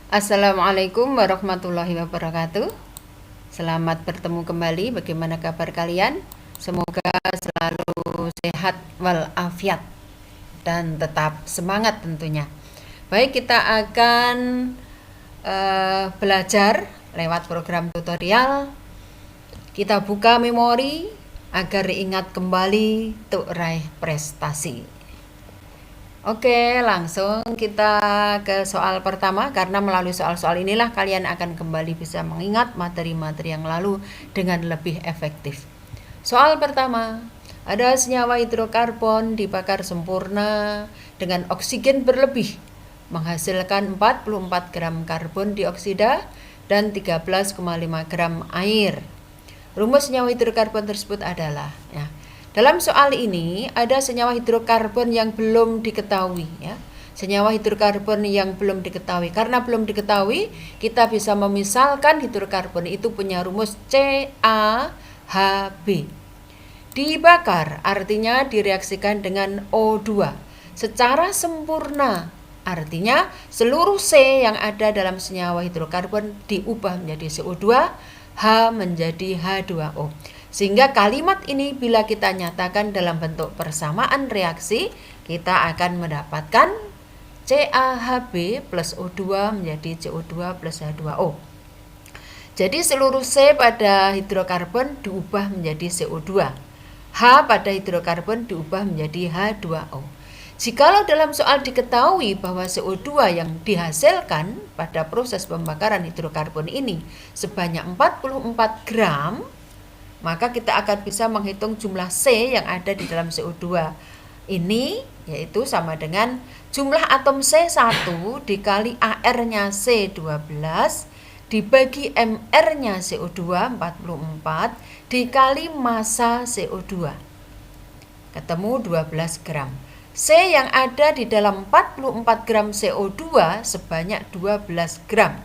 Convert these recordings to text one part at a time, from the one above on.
Assalamualaikum warahmatullahi wabarakatuh. Selamat bertemu kembali. Bagaimana kabar kalian? Semoga selalu sehat walafiat dan tetap semangat tentunya. Baik, kita akan belajar lewat program tutorial. Kita buka memori agar ingat kembali untuk raih prestasi. Oke, langsung kita ke soal pertama, karena melalui soal-soal inilah kalian akan kembali bisa mengingat materi-materi yang lalu dengan lebih efektif. Soal pertama, ada senyawa hidrokarbon dibakar sempurna dengan oksigen berlebih, menghasilkan 44 gram karbon dioksida dan 13,5 gram air. Rumus senyawa hidrokarbon tersebut adalah, dalam soal ini ada senyawa hidrokarbon yang belum diketahui, senyawa hidrokarbon yang belum diketahui. Karena belum diketahui, kita bisa memisalkan hidrokarbon itu punya rumus CaHB. Dibakar artinya direaksikan dengan O2 secara sempurna. Artinya seluruh C yang ada dalam senyawa hidrokarbon diubah menjadi CO2, H menjadi H2O. Sehingga kalimat ini bila kita nyatakan dalam bentuk persamaan reaksi, kita akan mendapatkan CaHB plus O2 menjadi CO2 plus H2O. Jadi seluruh C pada hidrokarbon diubah menjadi CO2. H pada hidrokarbon diubah menjadi H2O. Jikalau dalam soal diketahui bahwa CO2 yang dihasilkan pada proses pembakaran hidrokarbon ini sebanyak 44 gram, maka kita akan bisa menghitung jumlah C yang ada di dalam CO2 ini, yaitu sama dengan jumlah atom C1 dikali AR-nya C12 dibagi MR-nya CO2 44 dikali massa CO2. Ketemu 12 gram. C yang ada di dalam 44 gram CO2 sebanyak 12 gram.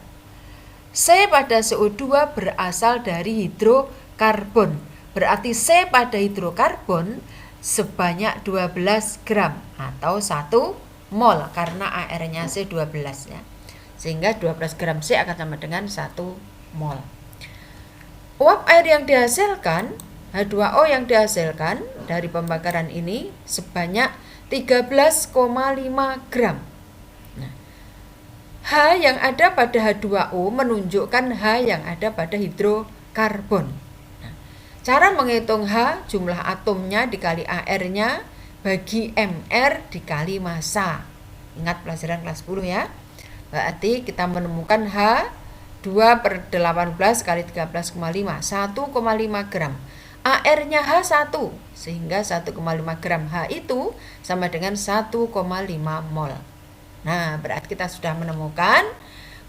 C pada CO2 berasal dari hidrokarbon. Berarti C pada hidrokarbon sebanyak 12 gram atau 1 mol karena AR-nya C12 ya. Sehingga 12 gram C akan sama dengan 1 mol. Uap air yang dihasilkan, H2O yang dihasilkan dari pembakaran ini sebanyak 13,5 gram. H yang ada pada H2O menunjukkan H yang ada pada hidrokarbon. Cara menghitung H, jumlah atomnya dikali AR-nya bagi MR dikali massa. Ingat pelajaran kelas 10 ya. Berarti kita menemukan H 2 per 18 kali 13,5, 1,5 gram. AR-nya H1, sehingga 1,5 gram H itu sama dengan 1,5 mol. Nah, berarti kita sudah menemukan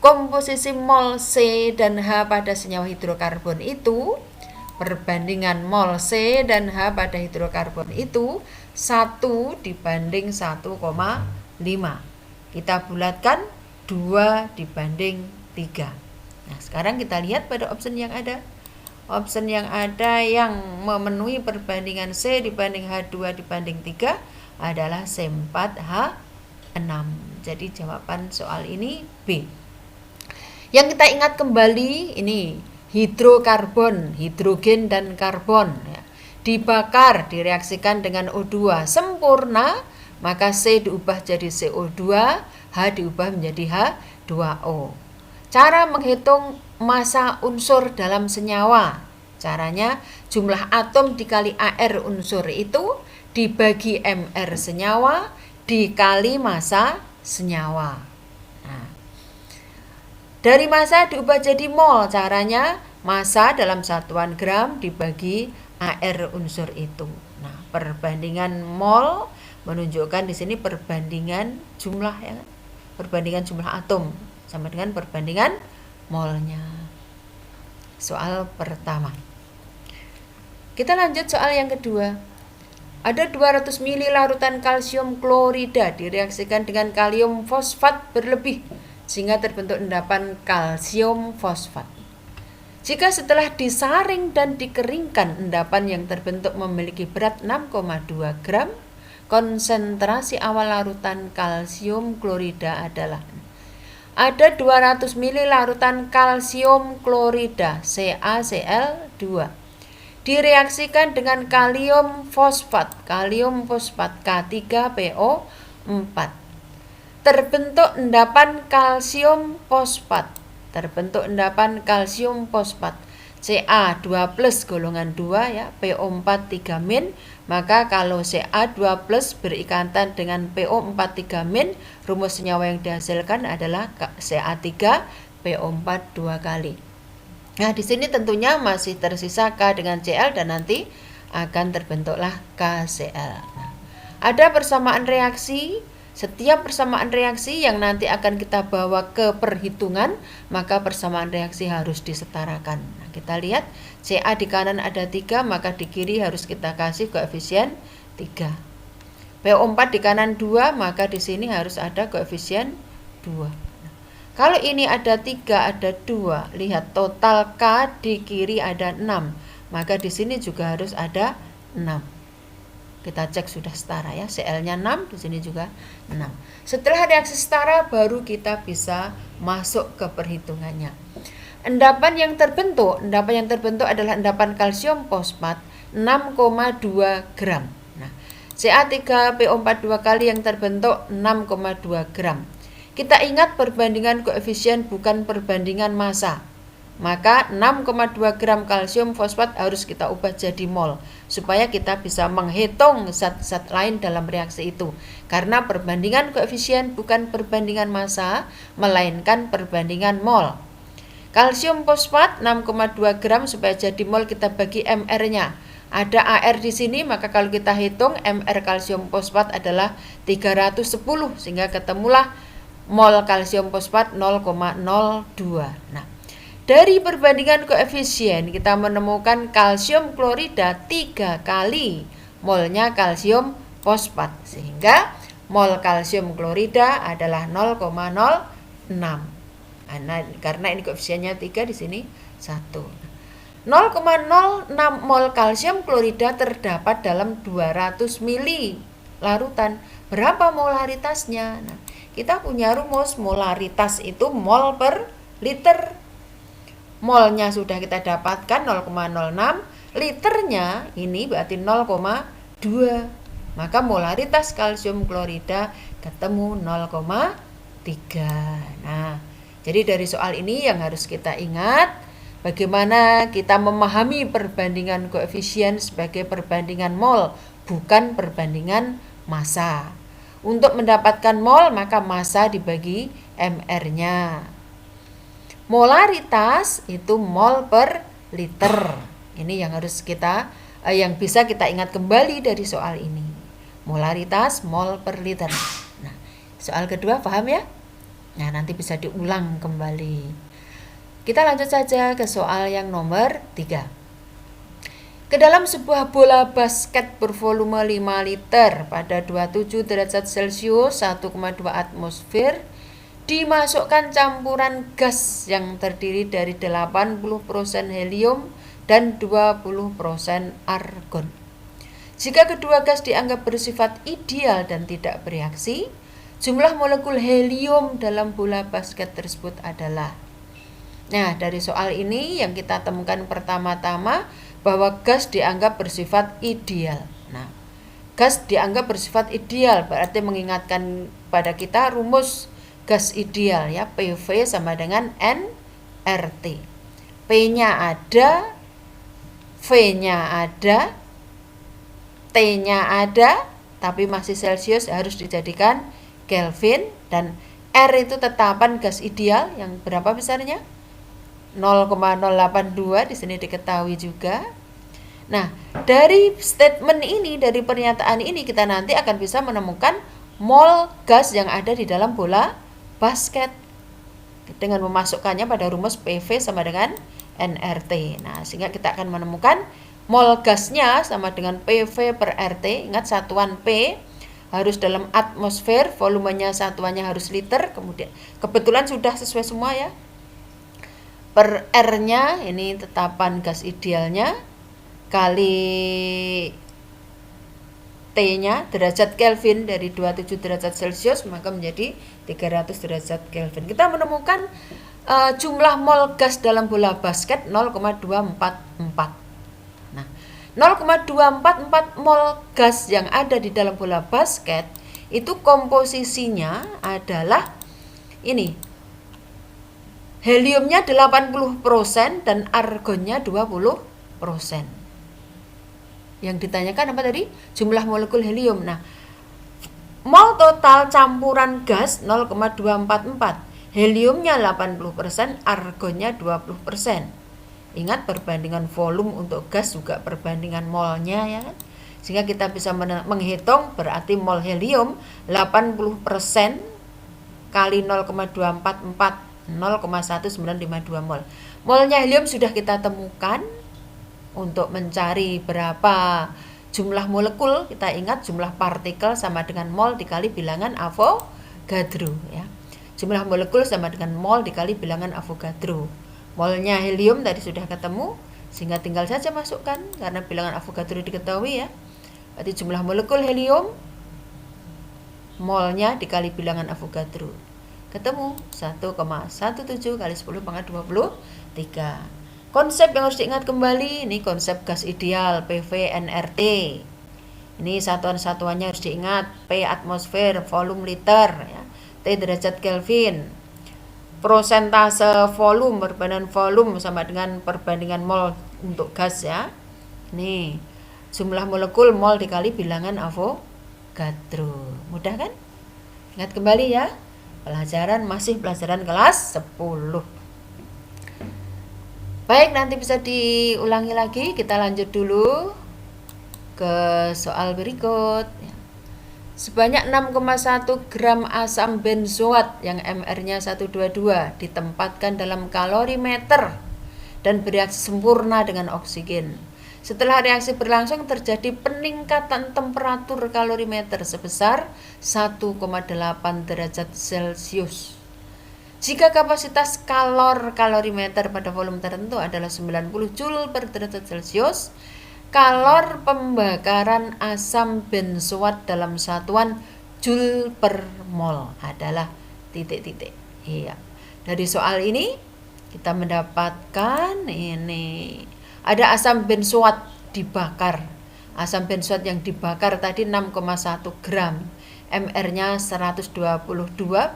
komposisi mol C dan H pada senyawa hidrokarbon itu, perbandingan mol C dan H pada hidrokarbon itu 1 dibanding 1,5. Kita bulatkan 2 dibanding 3. Nah, sekarang kita lihat pada option yang ada. Option yang ada yang memenuhi perbandingan C dibanding H2 dibanding 3 adalah C4 H6. Jadi jawaban soal ini B. Yang kita ingat kembali ini hidrokarbon, hidrogen dan karbon ya. Dibakar direaksikan dengan O2 sempurna, maka C diubah jadi CO2, H diubah menjadi H2O. Cara menghitung massa unsur dalam senyawa. Caranya jumlah atom dikali AR unsur itu dibagi MR senyawa dikali massa senyawa. Nah, dari massa diubah jadi mol. Caranya massa dalam satuan gram dibagi AR unsur itu. Nah, perbandingan mol menunjukkan di sini perbandingan jumlah ya, perbandingan jumlah atom sama dengan perbandingan molnya. Soal pertama. Kita lanjut soal yang kedua. Ada 200 ml larutan kalsium klorida direaksikan dengan kalium fosfat berlebih sehingga terbentuk endapan kalsium fosfat. Jika setelah disaring dan dikeringkan endapan yang terbentuk memiliki berat 6,2 gram, konsentrasi awal larutan kalsium klorida adalah ada 200 ml larutan kalsium klorida CaCl2 direaksikan dengan kalium fosfat K3PO4. Terbentuk endapan kalsium fosfat. Ca2+ golongan 2 ya, PO4 3-, maka kalau Ca2+ berikatan dengan PO4 3-, rumus senyawa yang dihasilkan adalah Ca3PO4 2 kali. Nah, di sini tentunya masih tersisa K dengan Cl dan nanti akan terbentuklah KCl. Nah, ada persamaan reaksi. Setiap persamaan reaksi yang nanti akan kita bawa ke perhitungan, maka persamaan reaksi harus disetarakan. Nah, kita lihat Ca di kanan ada 3, maka di kiri harus kita kasih koefisien 3. PO4 di kanan 2, maka di sini harus ada koefisien 2. Kalau ini ada 3, ada 2, lihat total K di kiri ada 6, maka di sini juga harus ada 6. Kita cek sudah setara ya, Cl-nya 6, di sini juga 6. Setelah reaksi setara baru kita bisa masuk ke perhitungannya. Endapan yang terbentuk adalah endapan kalsium fosfat 6,2 gram. Nah, Ca3PO4 2 kali yang terbentuk 6,2 gram. Kita ingat perbandingan koefisien bukan perbandingan massa. Maka 6,2 gram kalsium fosfat harus kita ubah jadi mol supaya kita bisa menghitung zat-zat lain dalam reaksi itu. Karena perbandingan koefisien bukan perbandingan massa, melainkan perbandingan mol. Kalsium fosfat 6,2 gram supaya jadi mol kita bagi mR-nya. Ada AR di sini, maka kalau kita hitung mR kalsium fosfat adalah 310 sehingga ketemulah mol kalsium fosfat 0,02. Nah, dari perbandingan koefisien kita menemukan kalsium klorida 3 kali molnya kalsium fosfat sehingga mol kalsium klorida adalah 0,06. Karena ini koefisiennya 3 di sini 1. 0,06 mol kalsium klorida terdapat dalam 200 ml larutan. Berapa molaritasnya? Nah, kita punya rumus molaritas itu mol per liter. Molnya sudah kita dapatkan 0,06, liternya ini berarti 0,2. Maka molaritas kalsium klorida ketemu 0,3. Nah, jadi dari soal ini yang harus kita ingat, bagaimana kita memahami perbandingan koefisien sebagai perbandingan mol, bukan perbandingan massa. Untuk mendapatkan mol, maka massa dibagi mR-nya. Molaritas itu mol per liter. Ini yang harus yang bisa kita ingat kembali dari soal ini. Molaritas mol per liter. Nah, soal kedua paham ya? Nah, nanti bisa diulang kembali. Kita lanjut saja ke soal yang nomor 3. Ke dalam sebuah bola basket bervolume 5 liter pada 27 derajat Celcius 1,2 atmosfer dimasukkan campuran gas yang terdiri dari 80% helium dan 20% argon. Jika kedua gas dianggap bersifat ideal dan tidak bereaksi, jumlah molekul helium dalam bola basket tersebut adalah. Nah, dari soal ini yang kita temukan pertama-tama bahwa gas dianggap bersifat ideal. Nah, gas dianggap bersifat ideal berarti mengingatkan pada kita rumus gas ideal ya, PV sama dengan nRT. P-nya ada, V-nya ada, T-nya ada, tapi masih Celsius harus dijadikan Kelvin, dan R itu tetapan gas ideal yang berapa besarnya? 0,082 di sini diketahui juga. Nah, dari statement ini, dari pernyataan ini kita nanti akan bisa menemukan mol gas yang ada di dalam bola basket dengan memasukkannya pada rumus PV sama dengan nRT. Nah, sehingga kita akan menemukan mol gasnya sama dengan PV per RT. Ingat satuan P harus dalam atmosfer, volumenya satuannya harus liter. Kemudian kebetulan sudah sesuai semua ya. Per R-nya ini tetapan gas idealnya kali T-nya derajat Kelvin dari 27 derajat Celcius maka menjadi 300 derajat Kelvin. Kita menemukan jumlah mol gas dalam bola basket 0,244. Nah, 0,244 mol gas yang ada di dalam bola basket itu komposisinya adalah ini. Heliumnya 80% dan argonnya 20%. Yang ditanyakan apa tadi? Jumlah molekul helium. Nah, mol total campuran gas 0,244. Heliumnya 80%, argonnya 20%. Ingat perbandingan volume untuk gas juga perbandingan molnya ya kan? Sehingga kita bisa menghitung berarti mol helium 80% kali 0,244 0,1952 mol. Molnya helium sudah kita temukan. Untuk mencari berapa jumlah molekul, kita ingat jumlah partikel sama dengan mol dikali bilangan Avogadro ya. Jumlah molekul sama dengan mol dikali bilangan Avogadro. Molnya helium tadi sudah ketemu, sehingga tinggal saja masukkan karena bilangan Avogadro diketahui ya. Berarti jumlah molekul helium molnya dikali bilangan Avogadro. Ketemu 1,17 kali 10 pangkat 23. Konsep yang harus diingat kembali, ini konsep gas ideal, PV nRT. Ini satuan-satuannya harus diingat, P atmosfer, volume liter, ya. T derajat Kelvin. Prosentase volume, perbandingan volume sama dengan perbandingan mol untuk gas ya. Nih, jumlah molekul mol dikali bilangan Avogadro. Mudah kan? Ingat kembali ya. Masih pelajaran kelas 10. Baik, nanti bisa diulangi lagi. Kita lanjut dulu ke soal berikut. Sebanyak 6,1 gram asam benzoat yang MR-nya 122 ditempatkan dalam kalorimeter dan bereaksi sempurna dengan oksigen. Setelah reaksi berlangsung terjadi peningkatan temperatur kalorimeter sebesar 1,8 derajat Celcius. Jika kapasitas kalorimeter pada volume tertentu adalah 90 Joule per derajat Celcius, kalor pembakaran asam benzoat dalam satuan Joule per mol adalah titik-titik. Iya. Dari soal ini kita mendapatkan ini ada asam benzoat dibakar. Asam benzoat yang dibakar tadi 6,1 gram. MR-nya 122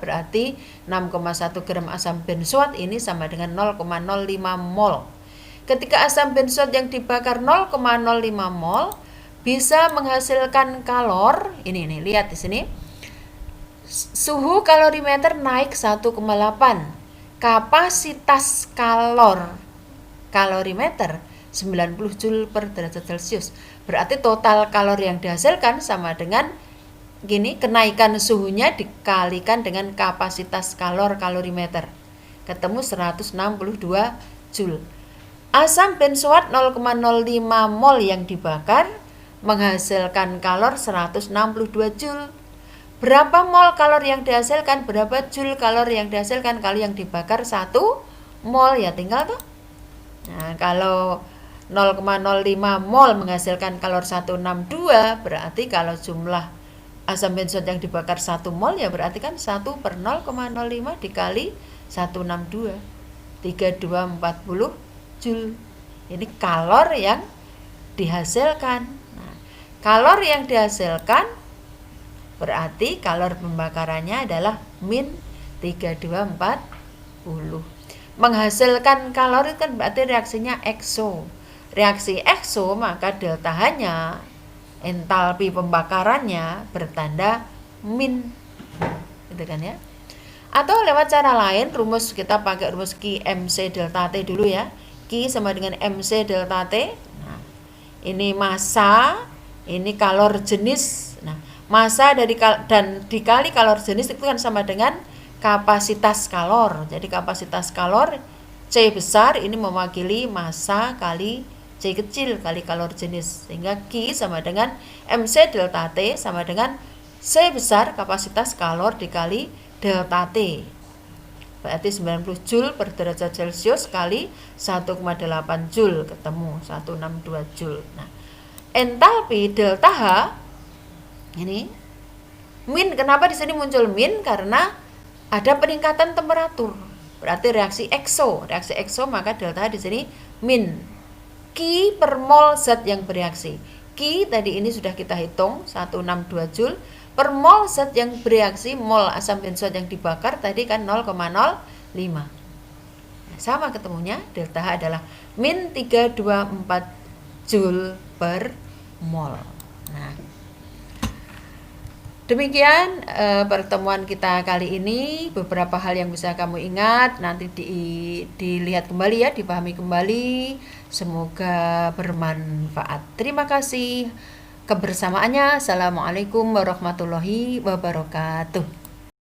berarti 6,1 gram asam benzoat ini sama dengan 0,05 mol. Ketika asam benzoat yang dibakar 0,05 mol bisa menghasilkan kalor, ini nih lihat di sini. Suhu kalorimeter naik 1,8. Kapasitas kalorimeter 90 Joule per derajat Celcius. Berarti total kalori yang dihasilkan sama dengan gini, kenaikan suhunya dikalikan dengan kapasitas kalorimeter. Ketemu 162 Joule. Asam benzoat 0,05 mol yang dibakar menghasilkan kalor 162 Joule. Berapa mol kalor yang dihasilkan? Berapa Joule kalor yang dihasilkan? Kalau yang dibakar 1 mol ya tinggal tuh. Nah, kalau 0,05 mol menghasilkan kalor 162 berarti kalau jumlah asam benzoat yang dibakar 1 mol ya berarti kan 1 per 0,05 dikali 162 3240 Joule. Ini kalor yang dihasilkan. Nah, kalor yang dihasilkan berarti kalor pembakarannya adalah min 3240. Menghasilkan kalor itu kan berarti reaksinya ekso. Reaksi ekso maka delta H-nya entalpi pembakarannya bertanda min, gitu kan ya. Atau lewat cara lain, rumus kita pakai rumus Q MC delta T dulu ya. Q sama dengan MC delta T. Nah, ini massa, ini kalor jenis. Nah, massa dan dikali kalor jenis itu kan sama dengan kapasitas kalor. Jadi kapasitas kalor C besar ini mewakili massa kali C kecil kali kalor jenis, sehingga Q sama dengan MC delta T sama dengan C besar kapasitas kalor dikali delta T. Berarti 90 Joule per derajat Celcius kali 1,8 Joule ketemu 162 Joule. Nah, entalpi delta H Ini min, kenapa di sini muncul min? Karena ada peningkatan temperatur. Berarti reaksi ekso maka delta H di sini min. Ki per mol zat yang bereaksi. Ki tadi ini sudah kita hitung 162 Joule per mol zat yang bereaksi, mol asam benzoat yang dibakar tadi kan 0,05. Sama ketemunya, delta H adalah min 324 Joule per mol. Nah, demikian pertemuan kita kali ini. Beberapa hal yang bisa kamu ingat nanti dilihat kembali ya, dipahami kembali. Semoga bermanfaat. Terima kasih kebersamaannya. Assalamualaikum warahmatullahi wabarakatuh.